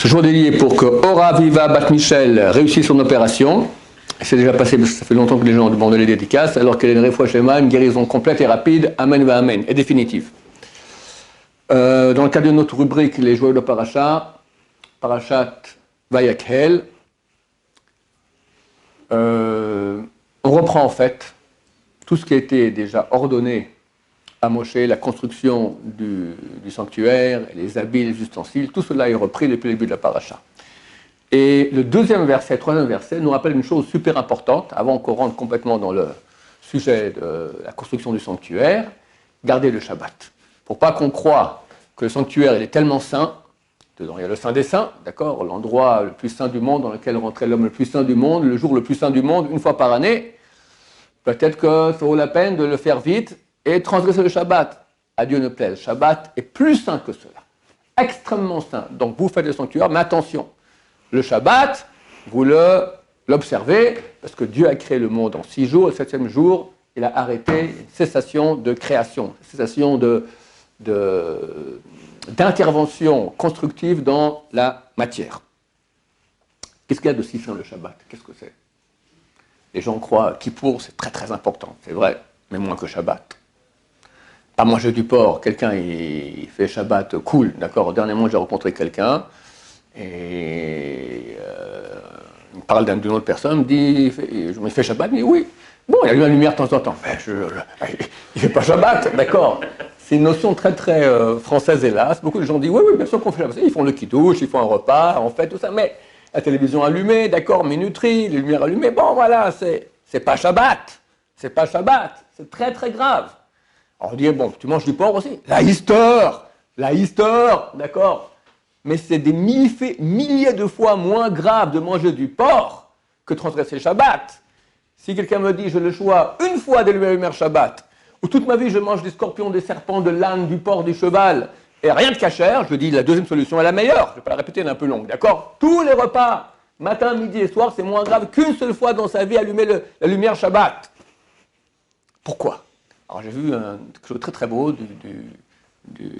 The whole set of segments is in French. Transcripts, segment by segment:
Ce jour dédié pour que Ora Viva Bat Michel réussisse son opération. C'est déjà passé parce que ça fait longtemps que les gens ont demandé les dédicaces, alors qu'elle est une réfoua shema, une guérison complète et rapide, amen va amen, et définitive. Dans le cadre de notre rubrique Les joyaux de Parashat Vayakhel, on reprend en fait tout ce qui a été déjà ordonné à Moshe, la construction du sanctuaire, les habits, les ustensiles, tout cela est repris depuis le début de la paracha. Et le troisième verset, nous rappelle une chose super importante, avant qu'on rentre complètement dans le sujet de la construction du sanctuaire, garder le Shabbat. Pour pas qu'on croie que le sanctuaire il est tellement saint, dedans il y a le saint des saints, d'accord, l'endroit le plus saint du monde, dans lequel rentrait l'homme le plus saint du monde, le jour le plus saint du monde, une fois par année, peut-être que ça vaut la peine de le faire vite et transgresser le Shabbat. À Dieu ne plaise. Le Shabbat est plus saint que cela. Extrêmement saint. Donc vous faites le sanctuaire, mais attention. Le Shabbat, vous l'observez, parce que Dieu a créé le monde en 6 jours, et le 7e jour, il a arrêté une cessation de création, une cessation d'intervention constructive dans la matière. Qu'est-ce qu'il y a de si saint le Shabbat? Qu'est-ce que c'est? Les gens croient Kippour, c'est très très important, c'est vrai, mais moins que Shabbat. Pas manger du porc, quelqu'un il fait Shabbat cool, d'accord. Dernièrement j'ai rencontré quelqu'un et il parle d'une autre personne, me dit je me fais Shabbat, il me dit oui. Bon, il y a eu la lumière de temps en temps, mais il ne fait pas Shabbat, d'accord. C'est une notion très très française hélas. Beaucoup de gens disent oui, bien sûr qu'on fait Shabbat. Ils font le kiddush, ils font un repas, on fait tout ça, mais la télévision allumée, d'accord, minuterie, les lumières allumées, bon voilà, c'est pas Shabbat, c'est pas Shabbat, c'est très très grave. Alors on dit, bon, tu manges du porc aussi? La histoire, d'accord, mais c'est des milliers de fois moins grave de manger du porc que de transgresser le Shabbat. Si quelqu'un me dit, je le choix une fois d'allumer la lumière Shabbat, ou toute ma vie je mange des scorpions, des serpents, de l'âne, du porc, du cheval, et rien de cachère, je dis la deuxième solution est la meilleure. Je ne vais pas la répéter, elle est un peu longue, d'accord? Tous les repas, matin, midi et soir, c'est moins grave qu'une seule fois dans sa vie allumer la lumière Shabbat. Pourquoi? Alors j'ai vu quelque chose de très très beau du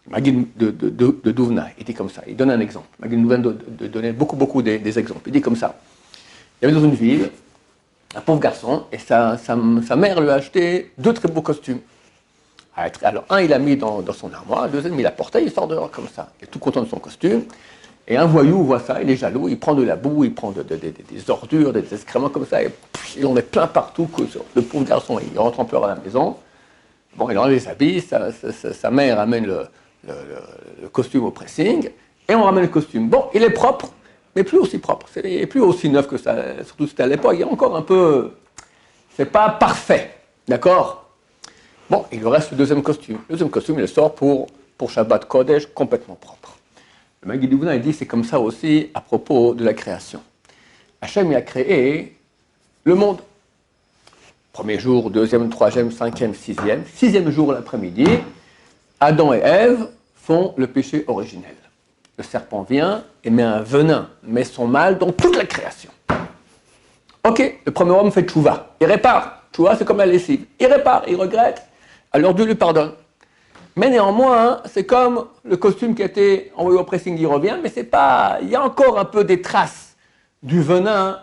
Maguid de Douvna. Il dit comme ça, il donne un exemple. Maguid de Douvna donnait beaucoup des exemples. Il dit comme ça. Il y avait dans une ville un pauvre garçon et sa mère lui a acheté 2 très beaux costumes. Alors, un, il l'a mis dans son armoire, le deuxième, il l'a porté, il sort dehors comme ça. Il est tout content de son costume. Et un voyou voit ça, il est jaloux, il prend de la boue, il prend des ordures, des excréments comme ça, et il en met plein partout. Le pauvre garçon, il rentre en pleurs à la maison. Bon, il enlève les habits, sa mère amène le costume au pressing, et on ramène le costume. Bon, il est propre, mais plus aussi propre. Il n'est plus aussi neuf que ça, surtout c'était à l'époque. Il est encore un peu... C'est pas parfait, d'accord? Bon, il lui reste le deuxième costume. Le deuxième costume, il le sort pour Shabbat Kodesh, complètement propre. Le Maguid Douvna, il dit, c'est comme ça aussi à propos de la création. Hachem, il a créé le monde. Premier jour, deuxième, troisième, cinquième, sixième. 6e jour l'après-midi, Adam et Ève font le péché originel. Le serpent vient et met un venin, met son mal dans toute la création. Ok, le premier homme fait tchouva, il répare. Tchouva, c'est comme la lessive. Il répare, il regrette. Alors Dieu lui pardonne. Mais néanmoins, c'est comme le costume qui a été envoyé au pressing, il revient, mais c'est pas... Il y a encore un peu des traces du venin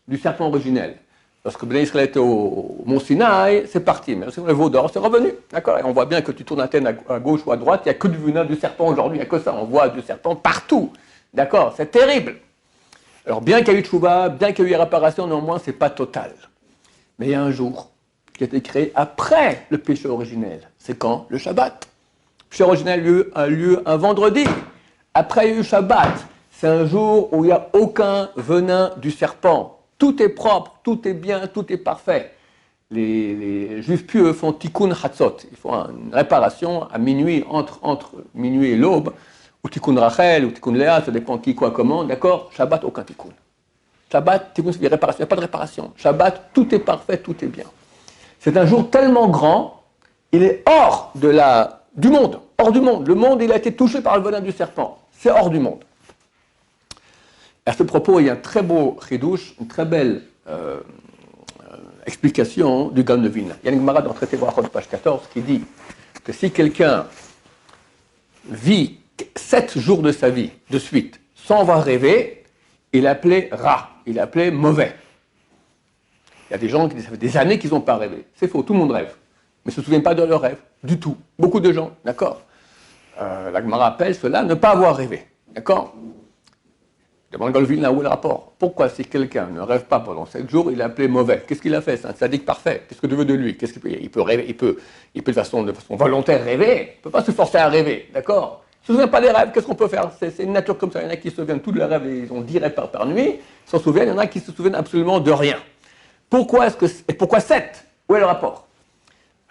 du serpent originel. Lorsque Bnei Israël était au Mont Sinaï, c'est parti. Mais lorsque le veau d'or, c'est revenu. D'accord? Et on voit bien que tu tournes la tête à gauche ou à droite, il n'y a que du venin du serpent aujourd'hui, il n'y a que ça. On voit du serpent partout. D'accord? C'est terrible. Alors bien qu'il y ait eu tchouva, bien qu'il y ait eu réparation, néanmoins, c'est pas total. Mais il y a un jour qui a été créé après le péché originel. C'est quand? Le Shabbat. Le péché originel a lieu un vendredi. Après, il y a eu Shabbat. C'est un jour où il n'y a aucun venin du serpent. Tout est propre, tout est bien, tout est parfait. Les Juifs pieux font tikkun chatzot. Ils font une réparation à minuit, entre minuit et l'aube, ou tikkun Rachel, ou tikkun Léa, ça dépend qui, quoi, comment. D'accord? Shabbat, aucun tikkun. Shabbat, tikkun, c'est des réparations. Il n'y a pas de réparation. Shabbat, tout est parfait, tout est bien. C'est un jour tellement grand, il est hors du monde. Hors du monde. Le monde, il a été touché par le venin du serpent. C'est hors du monde. À ce propos, il y a un très beau chidouche, une très belle explication du Gaon de Vilna. Il y a une Gemara dans le traité Brachot, page 14, qui dit que si quelqu'un vit 7 jours de sa vie, de suite, sans avoir rêvé, il appelait Ra, il appelait mauvais. Il y a des gens qui ça fait des années qu'ils n'ont pas rêvé. C'est faux, tout le monde rêve. Mais ne se souviennent pas de leur rêve, du tout. Beaucoup de gens, d'accord. La Gemara appelle cela ne pas avoir rêvé, d'accord. Demande Goldville, où est le rapport? Pourquoi si quelqu'un ne rêve pas pendant 7 jours, il est appelé mauvais? Qu'est-ce qu'il a fait? C'est un sadique parfait. Qu'est-ce que tu veux de lui? Il peut rêver, il peut de façon volontaire rêver. Il ne peut pas se forcer à rêver, d'accord? Il ne se souvient pas des rêves, qu'est-ce qu'on peut faire? C'est une nature comme ça. Il y en a qui se souviennent tous de leurs rêves, ils ont 10 rêves par nuit, ils s'en souviennent, il y en a qui se souviennent absolument de rien. Pourquoi 7? Où est le rapport?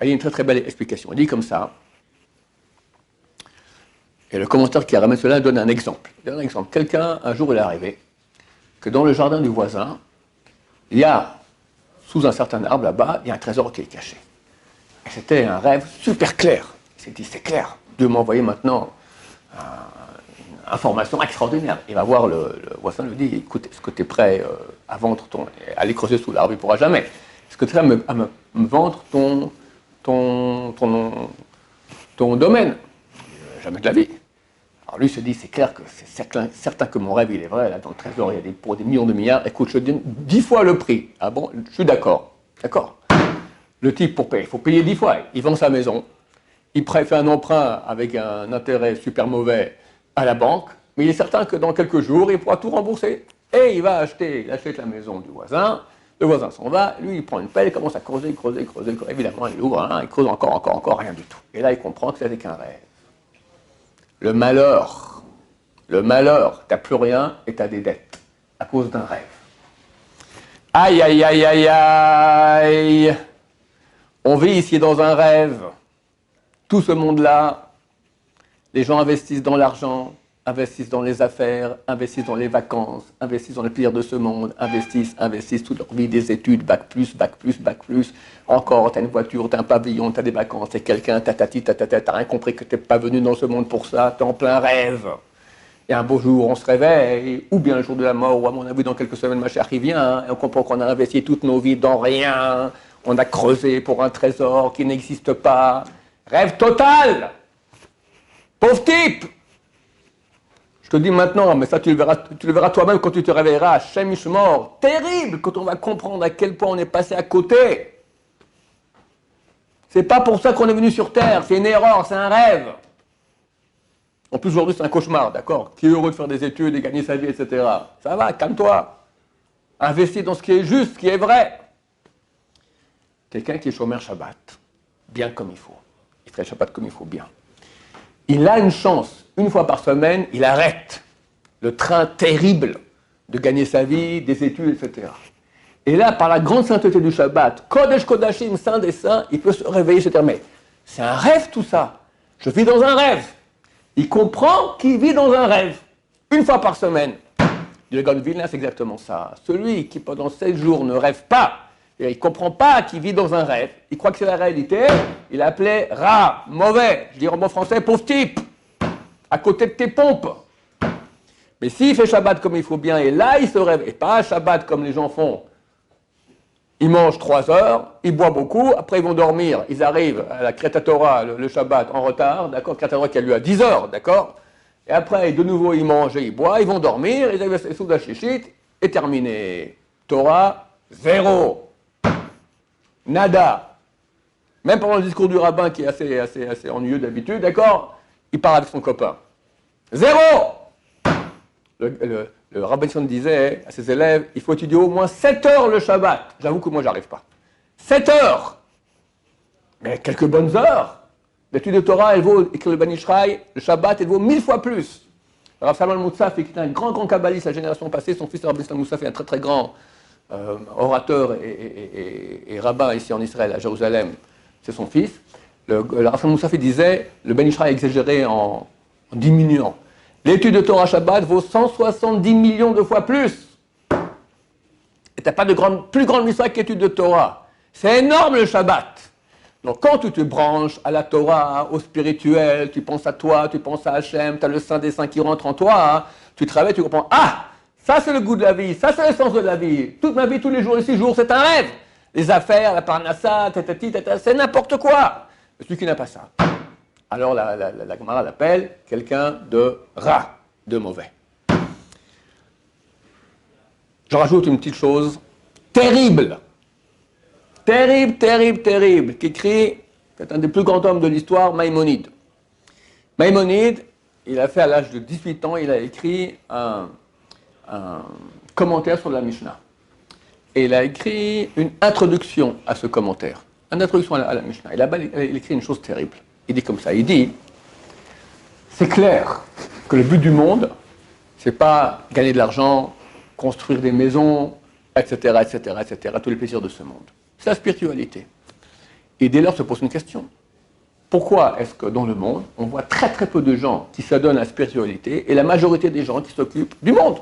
Il y a une très très belle explication. Il dit comme ça. Et le commentaire qui a ramené cela donne un exemple. Il donne un exemple. Quelqu'un, un jour, il est arrivé que dans le jardin du voisin, il y a, sous un certain arbre là-bas, il y a un trésor qui est caché. Et c'était un rêve super clair. Il s'est dit, c'est clair, Dieu m'a envoyé maintenant une information extraordinaire. Il va voir le voisin, lui dit, écoute, est-ce que tu es prêt à vendre à aller creuser sous l'arbre, il ne pourra jamais. Est-ce que tu es prêt à me vendre ton domaine? Jamais de la vie. Alors lui se dit, c'est clair que c'est certain que mon rêve il est vrai, là dans le trésor il y a pour des millions de milliards, écoute, je te donne 10 fois le prix. Ah bon, je suis d'accord. D'accord. Le type pour payer, il faut payer 10 fois. Il vend sa maison, il fait un emprunt avec un intérêt super mauvais à la banque, mais il est certain que dans quelques jours, il pourra tout rembourser. Et il achète la maison du voisin, le voisin s'en va, lui il prend une pelle, il commence à creuser, évidemment il ouvre, il creuse encore, rien du tout. Et là il comprend que c'était qu'un rêve. Le malheur, t'as plus rien et t'as des dettes à cause d'un rêve. Aïe, aïe, aïe, aïe, aïe. On vit ici dans un rêve. Tout ce monde-là, les gens investissent dans l'argent, investissent dans les affaires, investissent dans les vacances, investissent dans le plaisir de ce monde, investissent toute leur vie, des études, bac plus, encore, t'as une voiture, t'as un pavillon, t'as des vacances, t'es quelqu'un, t'as rien compris que t'es pas venu dans ce monde pour ça, t'es en plein rêve. Et un beau jour, on se réveille, ou bien le jour de la mort, ou à mon avis, dans quelques semaine, ma chère, il vient, et on comprend qu'on a investi toutes nos vies dans rien, on a creusé pour un trésor qui n'existe pas. Rêve total! Pauvre type! Je te dis maintenant, mais ça tu le verras toi-même quand tu te réveilleras, Hachem Ishmor, terrible quand on va comprendre à quel point on est passé à côté. C'est pas pour ça qu'on est venu sur Terre, c'est une erreur, c'est un rêve. En plus aujourd'hui c'est un cauchemar, d'accord? Qui est heureux de faire des études et gagner sa vie, etc. Ça va, calme-toi. Investis dans ce qui est juste, ce qui est vrai. Quelqu'un qui est chômeur Shabbat, bien comme il faut. Il fait le Shabbat comme il faut, bien. Il a une chance, une fois par semaine, il arrête le train terrible de gagner sa vie, des études, etc. Et là, par la grande sainteté du Shabbat, Kodesh Kodashim, Saint des Saints, il peut se réveiller, se dire, mais c'est un rêve tout ça. Je vis dans un rêve. Il comprend qu'il vit dans un rêve, une fois par semaine. Le gars de Vilna, c'est exactement ça. Celui qui, pendant 7 jours, ne rêve pas, et il ne comprend pas qu'il vit dans un rêve, il croit que c'est la réalité, il appelait Ra, mauvais, je dis en bon français, pauvre type, à côté de tes pompes. Mais s'il fait Shabbat comme il faut bien, et là il se rêve, et pas Shabbat comme les gens font, ils mangent 3 heures, ils boivent beaucoup, après ils vont dormir, ils arrivent à la Kriyat Torah, le Shabbat, en retard, d'accord, Kriyat Torah qui a lieu à 10 heures, d'accord, et après de nouveau ils mangent et ils boivent, ils vont dormir, ils arrivent à Souda Shishit, et terminé. Torah, 0. Nada. Même pendant le discours du rabbin qui est assez ennuyeux d'habitude, d'accord, il part avec son copain. 0. Le rabbin disait à ses élèves, il faut étudier au moins 7 heures le Shabbat. J'avoue que moi, j'arrive pas. 7 heures. Mais quelques bonnes heures. L'étude de Torah, elle vaut, écrit le Bani Ishraï, le Shabbat, elle vaut 1000 fois plus. Rav Salman Moussaf, qui était un grand kabbaliste la génération passée, son fils Rav Salman Moussaf est un très très grand orateur et rabbin ici en Israël, à Jérusalem. C'est son fils. Le Rav Salman Moussaf disait, le Bani Ishraï a exagéré en diminuant. L'étude de Torah Shabbat vaut 170 millions de fois plus. Et tu n'as pas de plus grande mission qu'étude de Torah. C'est énorme le Shabbat. Donc quand tu te branches à la Torah, au spirituel, tu penses à toi, tu penses à Hachem, tu as le Saint des Saints qui rentre en toi, tu travailles, tu comprends, ah, ça c'est le goût de la vie, ça c'est le sens de la vie. Toute ma vie, tous les jours et 6 jours, c'est un rêve. Les affaires, la parnassa, c'est n'importe quoi. Celui qui n'a pas ça, alors la Gemara l'appelle quelqu'un de ra, de mauvais. Je rajoute une petite chose terrible, terrible, qu'écrit peut-être un des plus grands hommes de l'histoire, Maïmonide. Maïmonide, il a fait à l'âge de 18 ans, il a écrit un commentaire sur la Mishnah. Et il a écrit une introduction à ce commentaire, une introduction à la Mishnah. Il écrit une chose terrible. Il dit comme ça, il dit, c'est clair que le but du monde, c'est pas gagner de l'argent, construire des maisons, etc., tous les plaisirs de ce monde. C'est la spiritualité. Et dès lors se pose une question. Pourquoi est-ce que dans le monde, on voit très peu de gens qui s'adonnent à la spiritualité et la majorité des gens qui s'occupent du monde?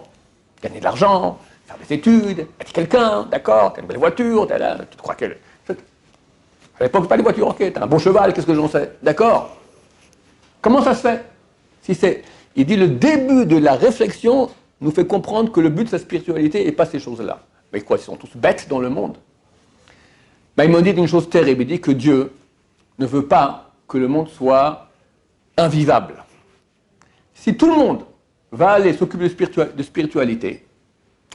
Gagner de l'argent, faire des études, être quelqu'un, d'accord, t'as une belle voiture, tu crois qu'elle... À l'époque, pas des voitures, ok, t'as un bon cheval, qu'est-ce que j'en sais, d'accord? Comment ça se fait? Il dit le début de la réflexion nous fait comprendre que le but de sa spiritualité n'est pas ces choses-là. Mais quoi, ils sont tous bêtes dans le monde? Maïmonide dit une chose terrible, il dit que Dieu ne veut pas que le monde soit invivable. Si tout le monde va aller s'occuper de spiritualité,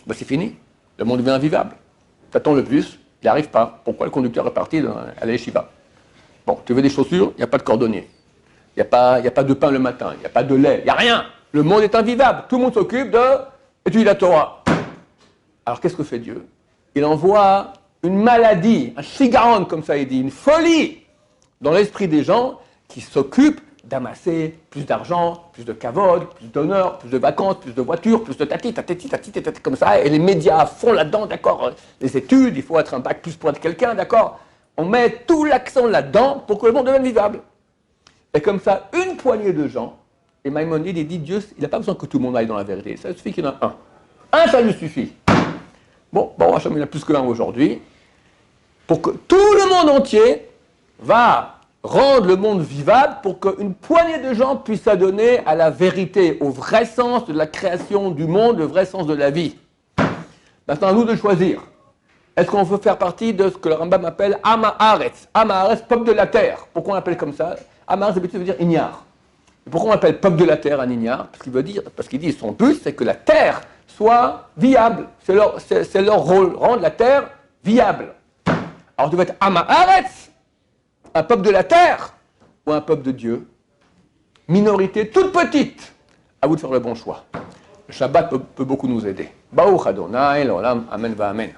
ben c'est fini, le monde devient invivable. T'attends le bus, il n'y arrive pas. Pourquoi le conducteur est parti à la yeshiva? Bon, tu veux des chaussures, il n'y a pas de cordonnier. Il n'y a pas de pain le matin, il n'y a pas de lait, il n'y a rien. Le monde est invivable. Tout le monde s'occupe d'étudier la Torah. Alors qu'est-ce que fait Dieu? Il envoie une maladie, un shigaron, comme ça il dit, une folie dans l'esprit des gens qui s'occupent d'amasser plus d'argent, plus de kavod, plus d'honneur, plus de vacances, plus de voitures, plus de tati, comme ça. Et les médias font là-dedans, d'accord, les études, il faut être un bac plus pour être quelqu'un, d'accord. On met tout l'accent là-dedans pour que le monde devienne vivable. Et comme ça, une poignée de gens, et Maïmonide, il dit, Dieu, il n'a pas besoin que tout le monde aille dans la vérité, ça suffit qu'il y en a un. Un, ça lui suffit. Bon, Hachem, il y en a plus qu'un aujourd'hui, pour que tout le monde entier va rendre le monde vivable pour qu'une poignée de gens puisse s'adonner à la vérité, au vrai sens de la création du monde, le vrai sens de la vie. Maintenant, à nous de choisir. Est-ce qu'on veut faire partie de ce que le Rambam appelle Am Haaretz? Am Haaretz, peuple de la terre. Pourquoi on l'appelle comme ça? Am Haaretz, d'habitude, veut dire ignare. Et pourquoi on appelle peuple de la terre un ignare? Parce qu'il dit son but, c'est que la terre soit viable. C'est leur rôle, rendre la terre viable. Alors, tu veux être Am Haaretz, un peuple de la terre ou un peuple de Dieu? Minorité toute petite. À vous de faire le bon choix. Le Shabbat peut beaucoup nous aider. Baruch Adonai, l'olam, amen va amen.